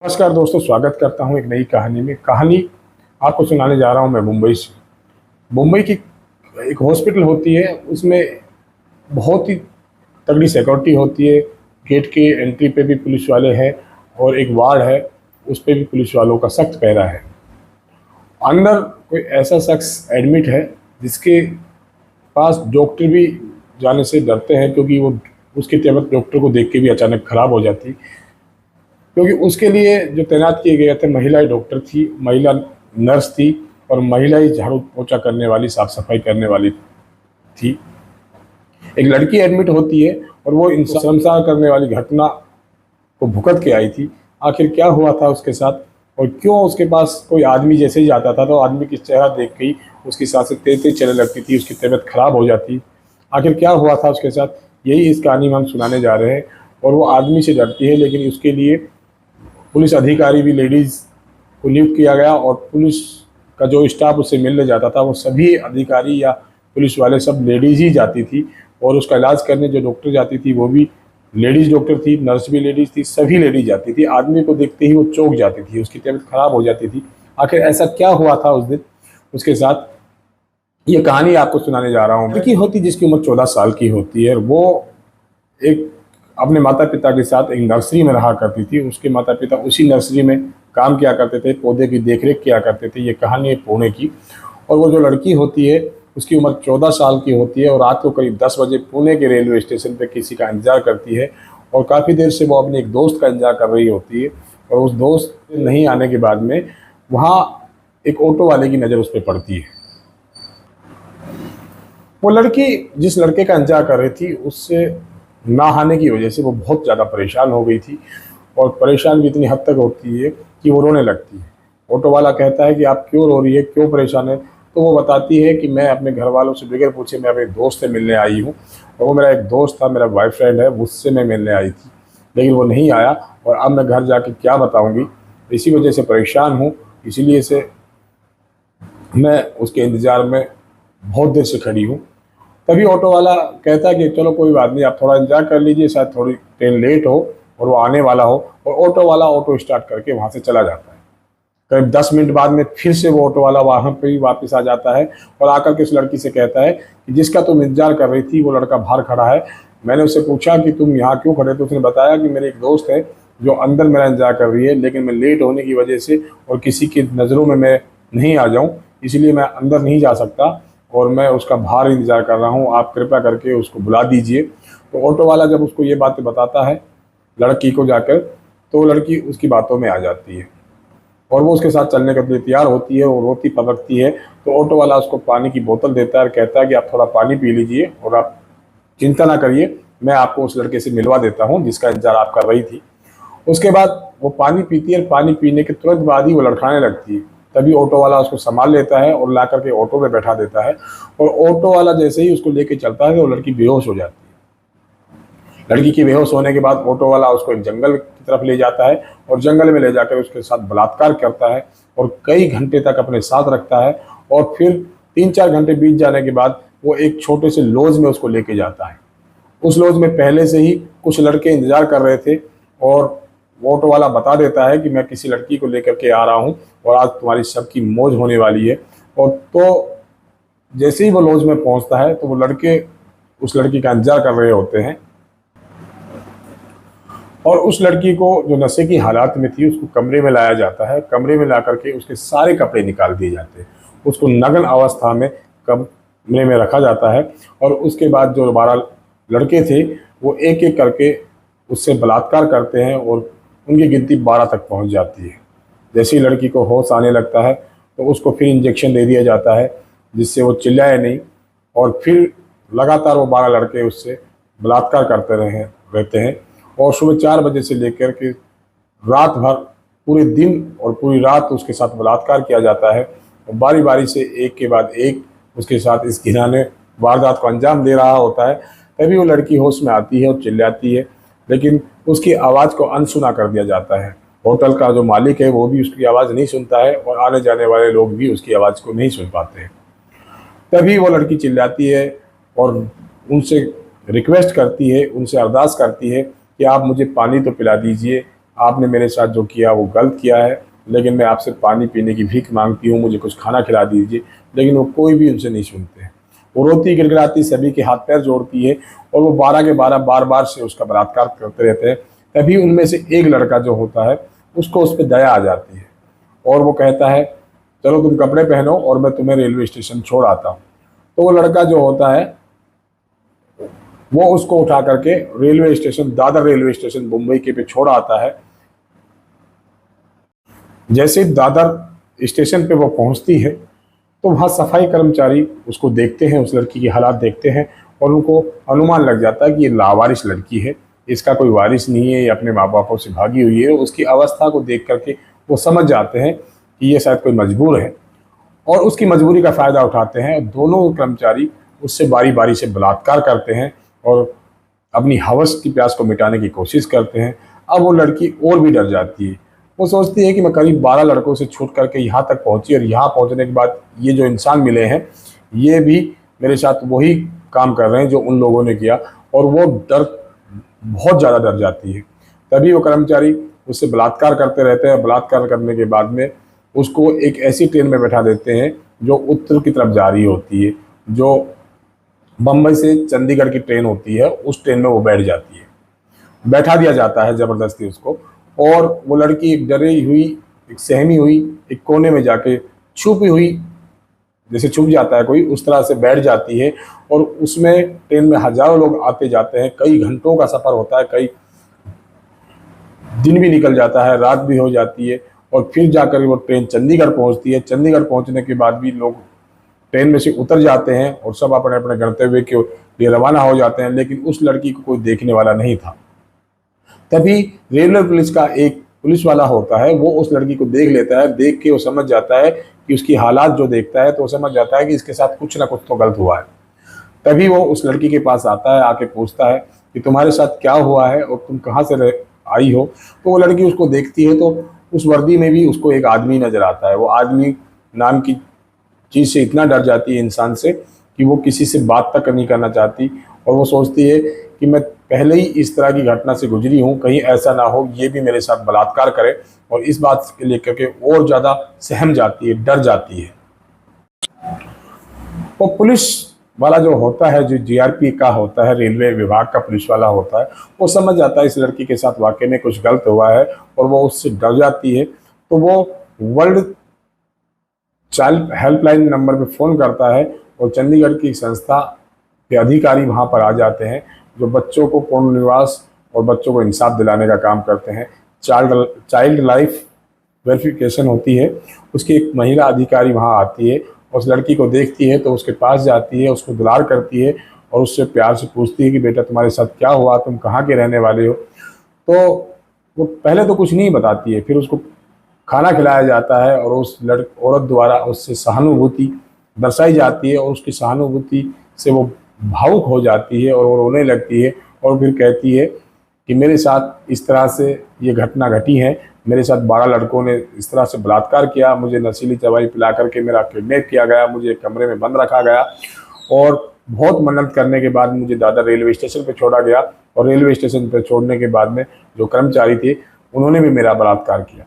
नमस्कार दोस्तों, स्वागत करता हूं एक नई कहानी में। कहानी आपको सुनाने जा रहा हूं मैं मुंबई से। मुंबई की एक हॉस्पिटल होती है, उसमें बहुत ही तगड़ी सिक्योरिटी होती है। गेट के एंट्री पे भी पुलिस वाले हैं और एक वार्ड है, उस पे भी पुलिस वालों का सख्त पहरा है। अंदर कोई ऐसा शख्स एडमिट है जिसके पास डॉक्टर भी जाने से डरते हैं, क्योंकि वो उसकी तबीयत डॉक्टर को देख के भी अचानक खराब हो जाती, क्योंकि उसके लिए जो तैनात किए गए थे महिला डॉक्टर थी, महिला नर्स थी और महिला ही झाड़ू पोछा करने वाली, साफ सफाई करने वाली थी। एक लड़की एडमिट होती है और वो इंसान शर्मसार करने वाली घटना को भुगत के आई थी। आखिर क्या हुआ था उसके साथ और क्यों उसके पास कोई आदमी जैसे ही जाता था तो आदमी की चेहरा देख के ही उसकी सांसें तेज तेज चलने लगती थी, उसकी तबीयत खराब हो जाती। आखिर क्या हुआ था उसके साथ, यही इस कहानी में हम सुनाने जा रहे हैं। और वो आदमी से डरती है, लेकिन उसके लिए पुलिस अधिकारी भी लेडीज़ को नियुक्त किया गया और पुलिस का जो स्टाफ उससे मिलने जाता था वो सभी अधिकारी या पुलिस वाले सब लेडीज़ ही जाती थी। और उसका इलाज करने जो डॉक्टर जाती थी वो भी लेडीज़ डॉक्टर थी, नर्स भी लेडीज़ थी, सभी लेडीज़ जाती थी। आदमी को देखते ही वो चौंक जाती थी, उसकी तबीयत खराब हो जाती थी। आखिर ऐसा क्या हुआ था उस दिन उसके साथ, ये कहानी आपको सुनाने जा रहा हूँ। लड़की होती जिसकी उम्र 14 साल की होती है, वो एक अपने माता पिता के साथ एक नर्सरी में रहा करती थी। उसके माता पिता उसी नर्सरी में काम किया करते थे, पौधे की देखरेख किया करते थे। ये कहानी है पुणे की। और वो जो लड़की होती है उसकी उम्र 14 साल की होती है और रात को करीब 10 बजे पुणे के रेलवे स्टेशन पर किसी का इंतजार करती है। और काफ़ी देर से वो अपने एक दोस्त का इंतजार कर रही होती है। और उस दोस्त नहीं आने के बाद में वहाँ एक ऑटो वाले की नज़र उस पर पड़ती है। वो लड़की जिस लड़के का इंतजार कर रही थी उससे ना आने की वजह से वो बहुत ज़्यादा परेशान हो गई थी। और परेशान भी इतनी हद तक होती है कि वो रोने लगती है। ऑटो वाला कहता है कि आप क्यों रो रही है, क्यों परेशान है। तो वो बताती है कि मैं अपने घर वालों से बगैर पूछे मैं अपने दोस्त से मिलने आई हूँ, और वो मेरा एक दोस्त था, मेरा बॉयफ्रेंड है, उससे मैं मिलने आई थी, लेकिन वो नहीं आया। और अब मैं घर जाके क्या बताऊँगी, इसी वजह से परेशान हूँ, इसीलिए से मैं उसके इंतज़ार में बहुत देर से खड़ी हूँ। तभी ऑटो वाला कहता है कि चलो कोई बात नहीं, आप थोड़ा इंतजार कर लीजिए, शायद थोड़ी ट्रेन लेट हो और वो आने वाला हो। और ऑटो वाला ऑटो स्टार्ट करके वहाँ से चला जाता है। करीब 10 मिनट बाद में फिर से वो ऑटो वाला वहाँ पे ही वापस आ जाता है और आकर के उस लड़की से कहता है कि जिसका तुम इंतजार कर रही थी वो लड़का बाहर खड़ा है। मैंने उससे पूछा कि तुम यहाँ क्यों खड़े, तो उसने बताया कि मेरे एक दोस्त है जो अंदर मेरा इंतजार कर रही है, लेकिन मैं लेट होने की वजह से और किसी की नज़रों में मैं नहीं आ जाऊँ, इसलिए मैं अंदर नहीं जा सकता और मैं उसका बाहर इंतज़ार कर रहा हूँ, आप कृपया करके उसको बुला दीजिए। तो ऑटो वाला जब उसको ये बातें बताता है लड़की को जाकर, तो वो लड़की उसकी बातों में आ जाती है और वो उसके साथ चलने के लिए तैयार होती है और रोती पकड़ती है। तो ऑटो वाला उसको पानी की बोतल देता है और कहता है कि आप थोड़ा पानी पी लीजिए और आप चिंता ना करिए, मैं आपको उस लड़के से मिलवा देता हूँ जिसका इंतजार आप कर रही थी। उसके बाद वो पानी पीती है और पानी पीने के तुरंत बाद ही वो लड़खड़ाने लगती है। तभी ऑटो वाला उसको संभाल लेता है और ला करके ऑटो में बैठा देता है। और ऑटो वाला जैसे ही उसको लेके चलता है तो लड़की बेहोश हो जाती है। लड़की की बेहोश होने के बाद ऑटो वाला उसको एक जंगल की तरफ ले जाता है और जंगल में ले जाकर उसके साथ बलात्कार करता है और कई घंटे तक अपने साथ रखता है। और फिर 3-4 घंटे बीत जाने के बाद वो एक छोटे से लॉज में उसको लेके जाता है। उस लॉज में पहले से ही कुछ लड़के इंतजार कर रहे थे और वो ऑटो वाला बता देता है कि मैं किसी लड़की को लेकर के आ रहा हूँ और आज तुम्हारी सबकी मौज होने वाली है। और तो जैसे ही वो लॉज में पहुँचता है तो वो लड़के उस लड़की का इंतजार कर रहे होते हैं और उस लड़की को जो नशे की हालात में थी उसको कमरे में लाया जाता है। कमरे में ला करके उसके सारे कपड़े निकाल दिए जाते हैं, उसको नग्न अवस्था में कमरे में रखा जाता है। और उसके बाद जो 12 लड़के थे वो एक एक करके उससे बलात्कार करते हैं और उनकी गिनती 12 तक पहुंच जाती है। जैसे ही लड़की को होश आने लगता है तो उसको फिर इंजेक्शन दे दिया जाता है जिससे वो चिल्लाए नहीं। और फिर लगातार वो 12 लड़के उससे बलात्कार करते रहते हैं। और सुबह 4 बजे से लेकर के रात भर पूरे दिन और पूरी रात उसके साथ बलात्कार किया जाता है। और बारी बारी से एक के बाद एक उसके साथ इस घिनौने वारदात को अंजाम दे रहा होता है। तभी वो लड़की होश में आती है और चिल्लाती है, लेकिन उसकी आवाज़ को अनसुना कर दिया जाता है। होटल का जो मालिक है वो भी उसकी आवाज़ नहीं सुनता है और आने जाने वाले लोग भी उसकी आवाज़ को नहीं सुन पाते हैं। तभी वो लड़की चिल्लाती है और उनसे रिक्वेस्ट करती है, उनसे अरदास करती है कि आप मुझे पानी तो पिला दीजिए, आपने मेरे साथ जो किया वो गलत किया है, लेकिन मैं आपसे पानी पीने की भीख मांगती हूँ, मुझे कुछ खाना खिला दीजिए। लेकिन वो कोई भी उनसे नहीं सुनते हैं। वो रोती गिड़गिड़ाती सभी के हाथ पैर जोड़ती है और वो 12 के 12 बार बार से उसका बलात्कार करते रहते हैं। तभी उनमें से एक लड़का जो होता है उसको उस पर दया आ जाती है और वो कहता है चलो तुम कपड़े पहनो और मैं तुम्हें रेलवे स्टेशन छोड़ आता हूँ। तो वो लड़का जो होता है वो उसको उठा करके railway station, Dadar railway station Mumbai के पे छोड़ आता है। जैसे दादर स्टेशन पे वो पहुंचती है तो वहाँ सफाई कर्मचारी उसको देखते हैं, उस लड़की की हालात देखते हैं और उनको अनुमान लग जाता है कि ये लावारिस लड़की है, इसका कोई वारिस नहीं है, ये अपने माँ बापों से भागी हुई है। उसकी अवस्था को देख करके वो समझ जाते हैं कि ये शायद कोई मजबूर है और उसकी मजबूरी का फ़ायदा उठाते हैं। दोनों कर्मचारी उससे बारी बारी से बलात्कार करते हैं और अपनी हवस की प्यास को मिटाने की कोशिश करते हैं। अब वो लड़की और भी डर जाती है। वो सोचती है कि मैं करीब 12 लड़कों से छूट करके यहाँ तक पहुँची और यहाँ पहुँचने के बाद ये जो इंसान मिले हैं ये भी मेरे साथ वही काम कर रहे हैं जो उन लोगों ने किया, और वो डर बहुत ज़्यादा डर जाती है। तभी वो कर्मचारी उससे बलात्कार करते रहते हैं। बलात्कार करने के बाद में उसको एक ऐसी ट्रेन में बैठा देते हैं जो उत्तर की तरफ जा रही होती है, जो बम्बई से चंडीगढ़ की ट्रेन होती है, उस ट्रेन में वो बैठ जाती है। बैठा दिया जाता है ज़बरदस्ती उसको, और वो लड़की एक डरी हुई, एक सहमी हुई, एक कोने में जाके छुपी हुई, जैसे छुप जाता है कोई, उस तरह से बैठ जाती है। और उसमें ट्रेन में हज़ारों लोग आते जाते हैं, कई घंटों का सफ़र होता है, कई दिन भी निकल जाता है, रात भी हो जाती है, और फिर जाकर वो ट्रेन चंडीगढ़ पहुंचती है। चंडीगढ़ पहुंचने के बाद भी लोग ट्रेन में से उतर जाते हैं और सब अपने अपने गंतव्य के लिए रवाना हो जाते हैं, लेकिन उस लड़की को कोई देखने वाला नहीं था। तभी रेलवे पुलिस का एक पुलिस वाला होता है, वो उस लड़की को देख लेता है। देख के वो समझ जाता है कि उसकी हालात जो देखता है तो वो समझ जाता है कि इसके साथ कुछ ना कुछ तो गलत हुआ है। तभी वो उस लड़की के पास आता है, आके पूछता है कि तुम्हारे साथ क्या हुआ है और तुम कहाँ से आई हो। तो वो लड़की उसको देखती है तो उस वर्दी में भी उसको एक आदमी नजर आता है। वो आदमी नाम की चीज़ से इतना डर जाती है, इंसान से, कि वो किसी से बात तक नहीं करना चाहती। और वो सोचती है कि मैं पहले ही इस तरह की घटना से गुजरी हूँ, कहीं ऐसा ना हो ये भी मेरे साथ बलात्कार करे, और इस बात के लेकर के और ज़्यादा सहम जाती है, डर जाती है। वो पुलिस वाला जो होता है, जो जीआरपी का होता है, रेलवे विभाग का पुलिस वाला होता है, वो समझ जाता है इस लड़की के साथ वाकई में कुछ गलत हुआ है और वो उससे डर जाती है। तो वो वर्ल्ड चाइल्ड हेल्पलाइन नंबर पे फ़ोन करता है और चंडीगढ़ की संस्था के अधिकारी वहाँ पर आ जाते हैं, जो बच्चों को पुनर्वास और बच्चों को इंसाफ दिलाने का काम करते हैं। चाइल्ड लाइफ वेरिफिकेशन होती है, उसकी एक महिला अधिकारी वहाँ आती है, उस लड़की को देखती है तो उसके पास जाती है, उसको दुलार करती है और उससे प्यार से पूछती है कि बेटा तुम्हारे साथ क्या हुआ, तुम कहाँ के रहने वाले हो। तो वो पहले तो कुछ नहीं बताती है, फिर उसको खाना खिलाया जाता है और उस औरत द्वारा उससे सहानुभूति दर्शाई जाती है और उसकी सहानुभूति से वो भावुक हो जाती है और वो रोने लगती है और फिर कहती है कि मेरे साथ इस तरह से ये घटना घटी है, मेरे साथ 12 लड़कों ने इस तरह से बलात्कार किया, मुझे नशीली दवाई पिला करके मेरा किडनैप किया गया, मुझे एक कमरे में बंद रखा गया और बहुत मन्नत करने के बाद मुझे दादर रेलवे स्टेशन पर छोड़ा गया, और रेलवे स्टेशन पर छोड़ने के बाद में जो कर्मचारी थे उन्होंने भी मेरा बलात्कार किया।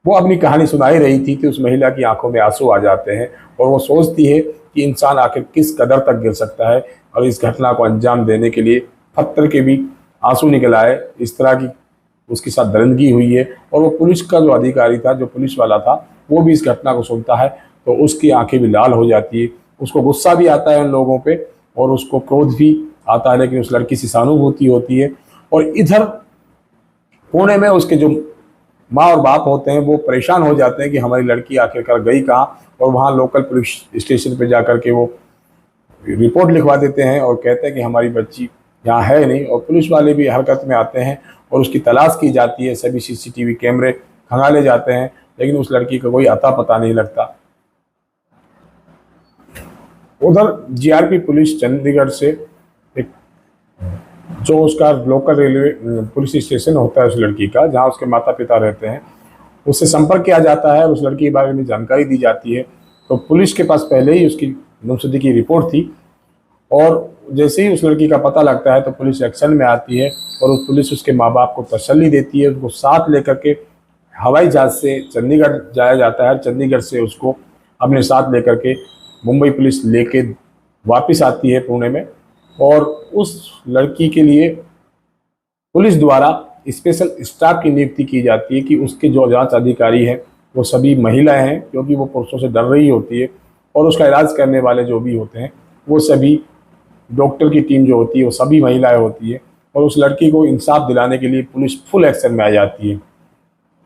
वो अपनी कहानी सुनाई रही थी कि उस महिला की आंखों में आंसू आ जाते हैं और वो सोचती है कि इंसान आखिर किस कदर तक गिर सकता है और इस घटना को अंजाम देने के लिए पत्थर के भी आंसू निकल आए, इस तरह की उसके साथ दरिंदगी हुई है। और वो पुलिस का जो अधिकारी था, जो पुलिस वाला था, वो भी इस घटना को सुनता है तो उसकी आंखें भी लाल हो जाती है। उसको गुस्सा भी आता है उन लोगों पे और उसको क्रोध भी आता है, लेकिन उस लड़की से सहानुभूति होती है। और इधर पुणे में उसके जो माँ और बाप होते हैं वो परेशान हो जाते हैं कि हमारी लड़की आखिरकार गई कहाँ, और वहाँ लोकल पुलिस स्टेशन पे जाकर के वो रिपोर्ट लिखवा देते हैं और कहते हैं कि हमारी बच्ची यहाँ है नहीं। और पुलिस वाले भी हरकत में आते हैं और उसकी तलाश की जाती है, सभी सीसीटीवी कैमरे खंगाले जाते हैं, लेकिन उस लड़की का कोई अता पता नहीं लगता। उधर जीआरपी पुलिस चंडीगढ़ से एक जो उसका लोकल रेलवे पुलिस स्टेशन होता है उस लड़की का, जहाँ उसके माता पिता रहते हैं, उससे संपर्क किया जाता है और उस लड़की के बारे में जानकारी दी जाती है। तो पुलिस के पास पहले ही उसकी गुमशुदगी की रिपोर्ट थी और जैसे ही उस लड़की का पता लगता है तो पुलिस एक्शन में आती है और उस पुलिस उसके माँ बाप को तसल्ली देती है। उसको साथ लेकर के हवाई जहाज से चंडीगढ़ जाया जाता है। चंडीगढ़ से उसको अपने साथ लेकर के मुंबई पुलिस लेके वापस आती है पुणे में, और उस लड़की के लिए पुलिस द्वारा स्पेशल स्टाफ की नियुक्ति की जाती है कि उसके जो जांच अधिकारी हैं वो सभी महिलाएं हैं, क्योंकि वो पुरुषों से डर रही होती है, और उसका इलाज करने वाले जो भी होते हैं वो सभी डॉक्टर की टीम जो होती है वो सभी महिलाएं होती है। और उस लड़की को इंसाफ दिलाने के लिए पुलिस फुल एक्शन में आ जाती है।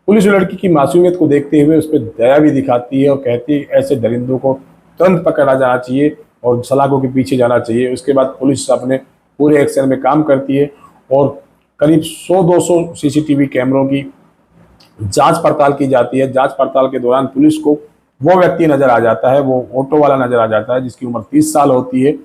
पुलिस लड़की की मासूमियत को देखते हुए उस पर दया भी दिखाती है और कहती है ऐसे दरिंदों को तुरंत पकड़ा जाना चाहिए और सलाखों के पीछे जाना चाहिए। उसके बाद पुलिस अपने पूरे एक्शन में काम करती है और करीब 100-200 सीसीटीवी कैमरों की जांच पड़ताल की जाती है। जांच पड़ताल के दौरान पुलिस को वो व्यक्ति नज़र आ जाता है, वो ऑटो वाला नज़र आ जाता है जिसकी उम्र 30 साल होती है,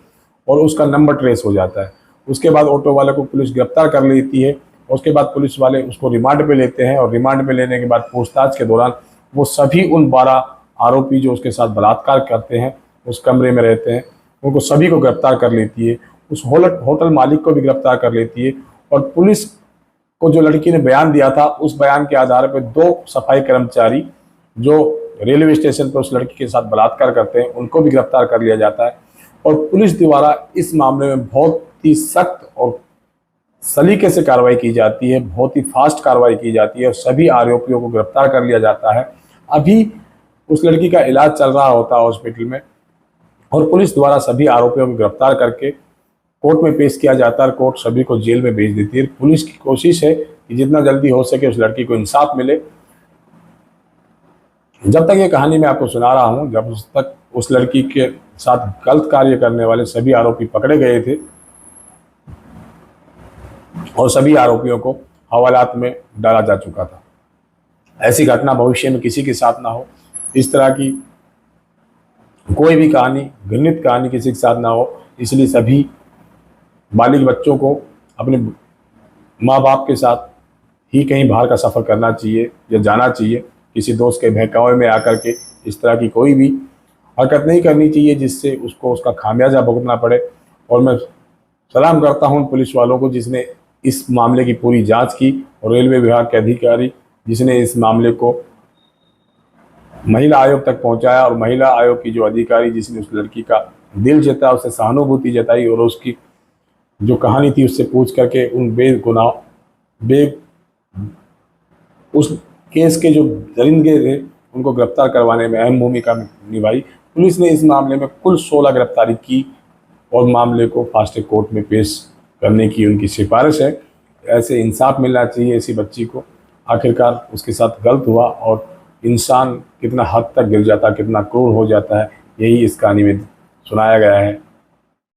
और उसका नंबर ट्रेस हो जाता है। उसके बाद ऑटो वाले को पुलिस गिरफ्तार कर लेती है। उसके बाद पुलिस वाले उसको रिमांड पे लेते हैं, और रिमांड पे लेने के बाद पूछताछ के दौरान वो सभी उन 12 आरोपी जो उसके साथ बलात्कार करते हैं, उस कमरे में रहते हैं, उनको सभी को गिरफ्तार कर लेती है। उस होटल मालिक को भी गिरफ्तार कर लेती है। और पुलिस को जो लड़की ने बयान दिया था उस बयान के आधार पर 2 सफाई कर्मचारी जो रेलवे स्टेशन पर उस लड़की के साथ बलात्कार करते हैं उनको भी गिरफ्तार कर लिया जाता है। और पुलिस द्वारा इस मामले में बहुत ही सख्त और सलीके से कार्रवाई की जाती है, बहुत ही फास्ट कार्रवाई की जाती है और सभी आरोपियों को गिरफ्तार कर लिया जाता है। अभी उस लड़की का इलाज चल रहा होता है हॉस्पिटल में, और पुलिस द्वारा सभी आरोपियों को गिरफ्तार करके कोर्ट में पेश किया जाता है। कोर्ट सभी को जेल में भेज देती है। पुलिस की कोशिश है कि जितना जल्दी हो सके उस लड़की को इंसाफ मिले। जब तक ये कहानी मैं आपको सुना रहा हूँ, जब तक उस लड़की के साथ गलत कार्य करने वाले सभी आरोपी पकड़े गए थे और सभी आरोपियों को हवालात में डाला जा चुका था। ऐसी घटना भविष्य में किसी के साथ ना हो, इस तरह की कोई भी कहानी, घृणित कहानी किसी के साथ ना हो, इसलिए सभी बालिग बच्चों को अपने माँ बाप के साथ ही कहीं बाहर का सफ़र करना चाहिए या जाना चाहिए। किसी दोस्त के बहकावे में आकर के इस तरह की कोई भी हरकत नहीं करनी चाहिए जिससे उसको उसका खामियाजा भुगतना पड़े। और मैं सलाम करता हूं पुलिस वालों को जिसने इस मामले की पूरी जांच की, और रेलवे विभाग के अधिकारी जिसने इस मामले को महिला आयोग तक पहुंचाया, और महिला आयोग की जो अधिकारी जिसने उस लड़की का दिल जीता, उससे सहानुभूति जताई और उसकी जो कहानी थी उससे पूछ करके उन उस केस के जो दरिंदे थे उनको गिरफ्तार करवाने में अहम भूमिका निभाई। पुलिस ने इस मामले में कुल 16 गिरफ्तारी की और मामले को फास्ट ट्रैक कोर्ट में पेश करने की उनकी सिफारिश है। ऐसे इंसाफ मिलना चाहिए ऐसी बच्ची को। आखिरकार उसके साथ गलत हुआ और इंसान कितना हद तक गिर जाता, कितना क्रूर हो जाता है, यही इस कहानी में सुनाया गया है।